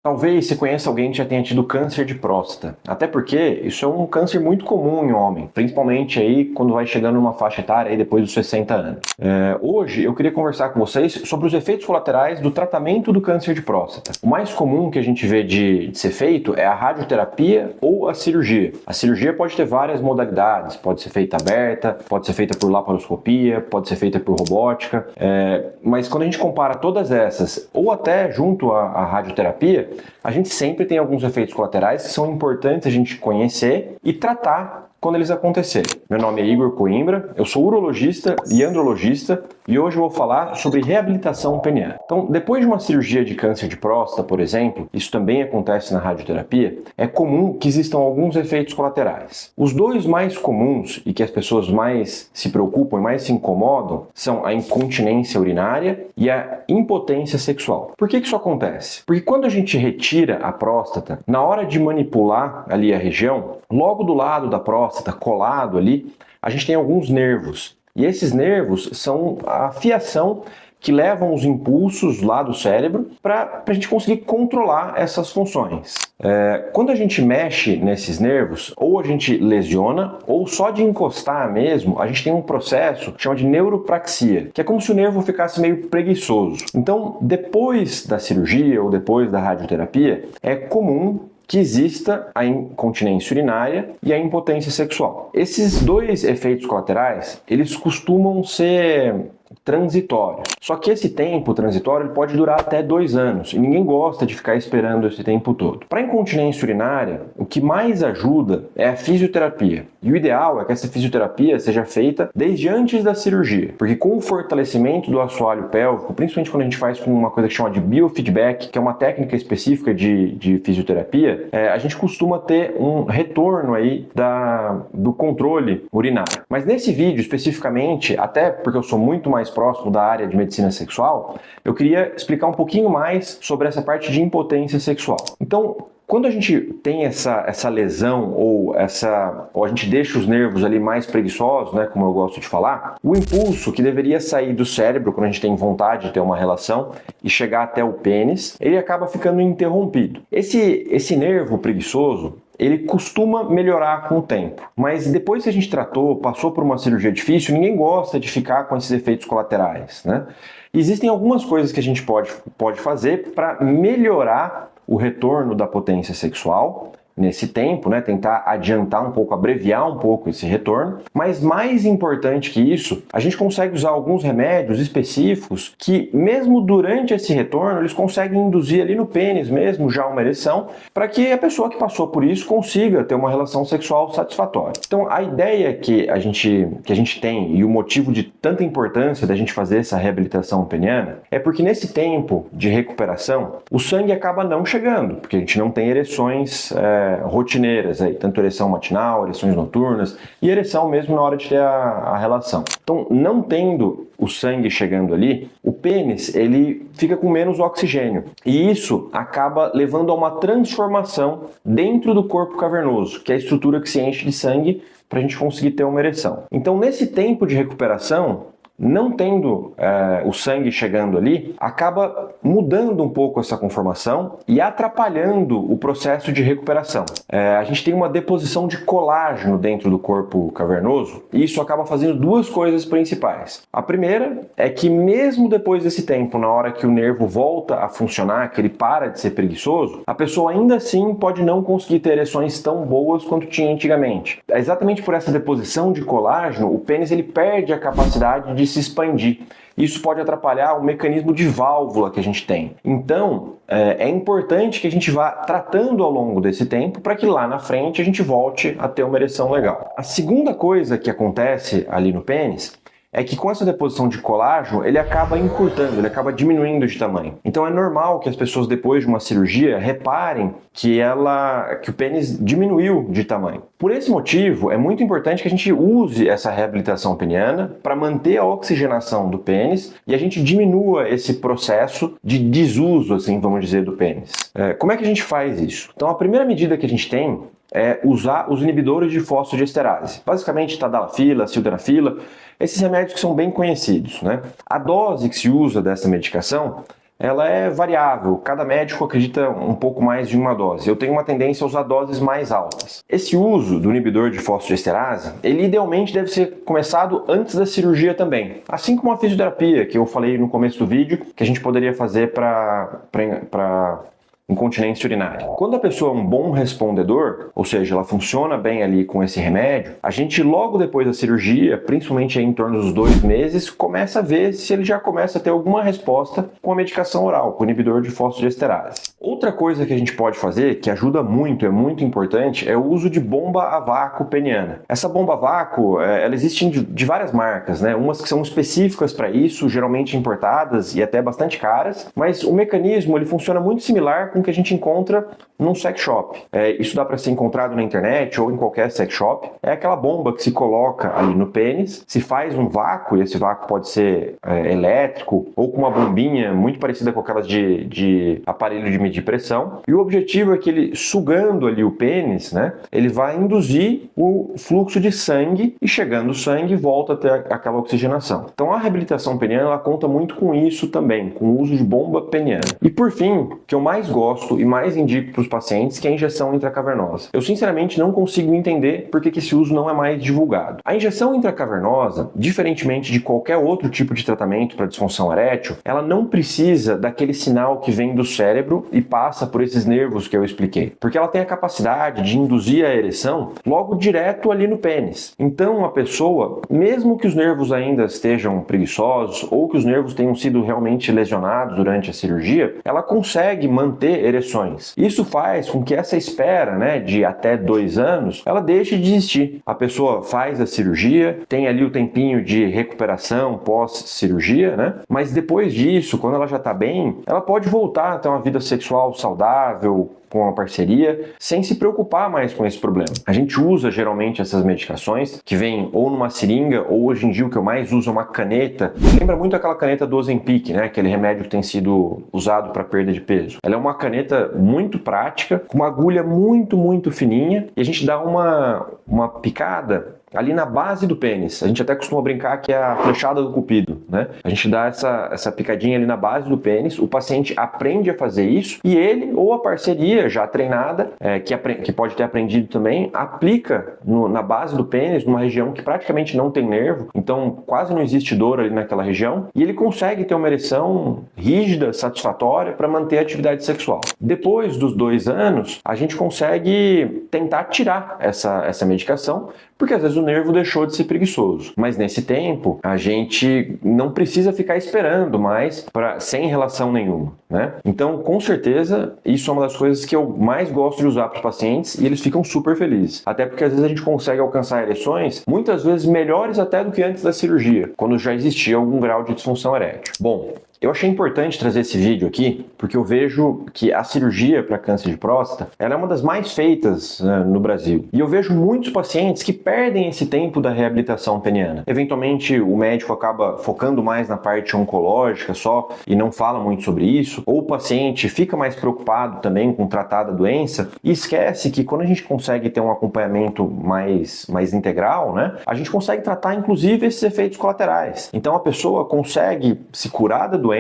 Talvez você conheça alguém que já tenha tido câncer de próstata, até porque isso é um câncer muito comum em homem, principalmente aí quando vai chegando numa faixa etária aí depois dos 60 anos. Hoje eu queria conversar com vocês sobre os efeitos colaterais do tratamento do câncer de próstata. O mais comum que a gente vê de ser feito é a radioterapia ou a cirurgia. A cirurgia pode ter várias modalidades, pode ser feita aberta, pode ser feita por laparoscopia, pode ser feita por robótica, mas quando a gente compara todas essas, ou até junto à radioterapia, a gente sempre tem alguns efeitos colaterais que são importantes a gente conhecer e tratar quando eles acontecerem. Meu nome é Igor Coimbra, eu sou urologista e andrologista e hoje eu vou falar sobre reabilitação peniana. Então, depois de uma cirurgia de câncer de próstata, por exemplo, isso também acontece na radioterapia, é comum que existam alguns efeitos colaterais. Os dois mais comuns e que as pessoas mais se preocupam e mais se incomodam são a incontinência urinária e a impotência sexual. Por que isso acontece? Porque quando a gente retira a próstata, na hora de manipular ali a região, logo do lado da próstata, colado ali, a gente tem alguns nervos. E esses nervos são a fiação que levam os impulsos lá do cérebro para a gente conseguir controlar essas funções. Quando a gente mexe nesses nervos, ou a gente lesiona, ou só de encostar mesmo, a gente tem um processo que chama de neuropraxia, que é como se o nervo ficasse meio preguiçoso. Então, depois da cirurgia ou depois da radioterapia, é comum que exista a incontinência urinária e a impotência sexual. Esses dois efeitos colaterais, eles costumam ser transitórios. Só que esse tempo transitório ele pode durar até 2 anos e ninguém gosta de ficar esperando esse tempo todo. Para incontinência urinária, o que mais ajuda é a fisioterapia. E o ideal é que essa fisioterapia seja feita desde antes da cirurgia, porque com o fortalecimento do assoalho pélvico, principalmente quando a gente faz com uma coisa que chama de biofeedback, que é uma técnica específica de fisioterapia, a gente costuma ter um retorno aí do controle urinário. Mas nesse vídeo especificamente, até porque eu sou muito mais próximo da área de medicina sexual, eu queria explicar um pouquinho mais sobre essa parte de impotência sexual. Então, quando a gente tem essa lesão ou a gente deixa os nervos ali mais preguiçosos, né, como eu gosto de falar, o impulso que deveria sair do cérebro quando a gente tem vontade de ter uma relação e chegar até o pênis, ele acaba ficando interrompido. Esse nervo preguiçoso, ele costuma melhorar com o tempo. Mas depois que a gente passou por uma cirurgia difícil, ninguém gosta de ficar com esses efeitos colaterais, né? Existem algumas coisas que a gente pode fazer para melhorar o retorno da potência sexual nesse tempo, né? Tentar adiantar um pouco, abreviar um pouco esse retorno. Mas mais importante que isso, a gente consegue usar alguns remédios específicos que, mesmo durante esse retorno, eles conseguem induzir ali no pênis mesmo já uma ereção, para que a pessoa que passou por isso consiga ter uma relação sexual satisfatória. Então, a ideia que a gente tem e o motivo de tanta importância da gente fazer essa reabilitação peniana é porque nesse tempo de recuperação, o sangue acaba não chegando, porque a gente não tem ereções rotineiras aí, tanto ereção matinal, ereções noturnas e ereção mesmo na hora de ter a relação. Então, não tendo o sangue chegando ali, o pênis ele fica com menos oxigênio e isso acaba levando a uma transformação dentro do corpo cavernoso, que é a estrutura que se enche de sangue para a gente conseguir ter uma ereção. Então, nesse tempo de recuperação, não tendo o sangue chegando ali, acaba mudando um pouco essa conformação e atrapalhando o processo de recuperação. A gente tem uma deposição de colágeno dentro do corpo cavernoso e isso acaba fazendo duas coisas principais. A primeira é que mesmo depois desse tempo, na hora que o nervo volta a funcionar, que ele para de ser preguiçoso, a pessoa ainda assim pode não conseguir ter ereções tão boas quanto tinha antigamente. Exatamente por essa deposição de colágeno, o pênis ele perde a capacidade de se expandir. Isso pode atrapalhar o mecanismo de válvula que a gente tem. Então, é importante que a gente vá tratando ao longo desse tempo para que lá na frente a gente volte a ter uma ereção legal. A segunda coisa que acontece ali no pênis é que com essa deposição de colágeno, ele acaba encurtando, ele acaba diminuindo de tamanho. Então é normal que as pessoas depois de uma cirurgia reparem que o pênis diminuiu de tamanho. Por esse motivo, é muito importante que a gente use essa reabilitação peniana para manter a oxigenação do pênis e a gente diminua esse processo de desuso, assim, vamos dizer, do pênis. Como é que a gente faz isso? Então a primeira medida que a gente tem é usar os inibidores de fosfodiesterase. Basicamente, tadalafila, sildenafila, esses remédios que são bem conhecidos, né? A dose que se usa dessa medicação ela é variável. Cada médico acredita um pouco mais de uma dose. Eu tenho uma tendência a usar doses mais altas. Esse uso do inibidor de fosfodiesterase, ele idealmente deve ser começado antes da cirurgia também. Assim como a fisioterapia, que eu falei no começo do vídeo, que a gente poderia fazer para incontinência urinária. Quando a pessoa é um bom respondedor, ou seja, ela funciona bem ali com esse remédio, a gente logo depois da cirurgia, principalmente aí em torno dos 2 meses, começa a ver se ele já começa a ter alguma resposta com a medicação oral, com o inibidor de fosfodiesterase. Outra coisa que a gente pode fazer, que ajuda muito, é muito importante, é o uso de bomba a vácuo peniana. Essa bomba a vácuo, ela existe de várias marcas, né? Umas que são específicas para isso, geralmente importadas e até bastante caras, mas o mecanismo ele funciona muito similar com o que a gente encontra num sex shop. Isso dá para ser encontrado na internet ou em qualquer sex shop. É aquela bomba que se coloca ali no pênis, se faz um vácuo, e esse vácuo pode ser elétrico ou com uma bombinha muito parecida com aquelas de aparelho de medir pressão. E o objetivo é que ele, sugando ali o pênis, né, ele vai induzir o fluxo de sangue e chegando o sangue volta até aquela oxigenação. Então a reabilitação peniana ela conta muito com isso também, com o uso de bomba peniana. E por fim, o que eu mais gosto e mais indico para os pacientes, que é a injeção intracavernosa. Eu sinceramente não consigo entender por que esse uso não é mais divulgado. A injeção intracavernosa, diferentemente de qualquer outro tipo de tratamento para disfunção erétil, ela não precisa daquele sinal que vem do cérebro e passa por esses nervos que eu expliquei, porque ela tem a capacidade de induzir a ereção logo direto ali no pênis. Então a pessoa, mesmo que os nervos ainda estejam preguiçosos ou que os nervos tenham sido realmente lesionados durante a cirurgia, ela consegue manter ereções. Isso faz com que essa espera, né, de até 2 anos, ela deixe de existir. A pessoa faz a cirurgia, tem ali o tempinho de recuperação pós-cirurgia, né? Mas depois disso, quando ela já está bem, ela pode voltar a ter uma vida sexual saudável, com uma parceria, sem se preocupar mais com esse problema. A gente usa geralmente essas medicações que vêm ou numa seringa, ou hoje em dia o que eu mais uso é uma caneta. Lembra muito aquela caneta do Ozempic, né? Aquele remédio que tem sido usado para perda de peso. Ela é uma caneta muito prática, com uma agulha muito fininha, e a gente dá uma picada ali na base do pênis. A gente até costuma brincar que é a flechada do cupido, né? A gente dá essa picadinha ali na base do pênis, o paciente aprende a fazer isso e ele ou a parceria já treinada, que pode ter aprendido também, aplica na base do pênis, numa região que praticamente não tem nervo, então quase não existe dor ali naquela região, e ele consegue ter uma ereção rígida, satisfatória para manter a atividade sexual. Depois dos 2 anos, a gente consegue tentar tirar essa medicação, porque às vezes o nervo deixou de ser preguiçoso. Mas nesse tempo, a gente não precisa ficar esperando mais sem relação nenhuma, né? Então, com certeza, isso é uma das coisas que eu mais gosto de usar para os pacientes e eles ficam super felizes. Até porque às vezes a gente consegue alcançar ereções muitas vezes melhores até do que antes da cirurgia, quando já existia algum grau de disfunção erétil. Bom, eu achei importante trazer esse vídeo aqui, porque eu vejo que a cirurgia para câncer de próstata, ela é uma das mais feitas no Brasil. E eu vejo muitos pacientes que perdem esse tempo da reabilitação peniana. Eventualmente, o médico acaba focando mais na parte oncológica só e não fala muito sobre isso, ou o paciente fica mais preocupado também com tratar da doença e esquece que quando a gente consegue ter um acompanhamento mais integral, né, a gente consegue tratar inclusive esses efeitos colaterais. Então a pessoa consegue se curar da doença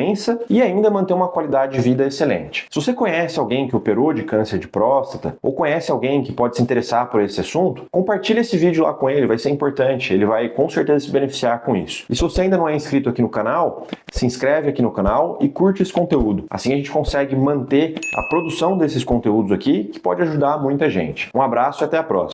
e ainda manter uma qualidade de vida excelente. Se você conhece alguém que operou de câncer de próstata ou conhece alguém que pode se interessar por esse assunto, compartilhe esse vídeo lá com ele, vai ser importante, ele vai com certeza se beneficiar com isso. E se você ainda não é inscrito aqui no canal, se inscreve aqui no canal e curte esse conteúdo. Assim a gente consegue manter a produção desses conteúdos aqui, que pode ajudar muita gente. Um abraço e até a próxima.